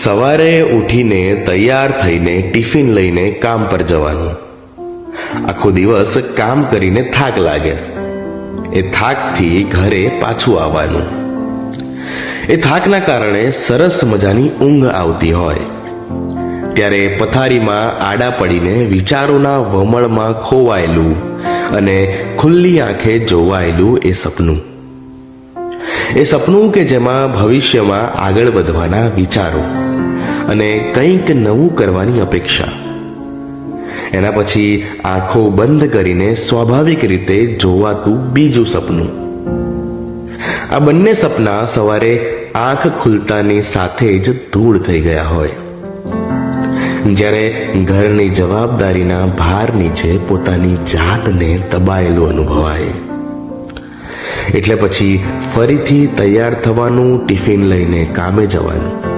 સવારે ઉઠીને તૈયાર થઈને ટિફિન લઈને કામ પર જવાનું. આખો દિવસ કામ કરીને થાક લાગે. એ થાકથી ઘરે પાછું આવવાનું. એ થાકના કારણે સરસ મજાની ઊંઘ આવતી હોય ત્યારે પથારીમાં આડા પડીને વિચારોના વમળમાં ખોવાયેલું અને ખુલ્લી આંખે જોવાયેલું એ સપનું કે જેમાં ભવિષ્યમાં આગળ વધવાના વિચારો અને કંઈક નવું કરવાની અપેક્ષા. એના પછી આંખો બંધ કરીને સ્વાભાવિક રીતે જોવાતું બીજું સપનું. આ બંને સપના સવારે આંખ ખુલતાની સાથે જ ધૂળ થઈ ગયા હોય, જ્યારે ઘરની જવાબદારીના ભાર નીચે પોતાની જાતને દબાયેલું અનુભવાય. એટલે પછી ફરીથી તૈયાર થવાનું, ટિફિન લઈને કામે જવાનું.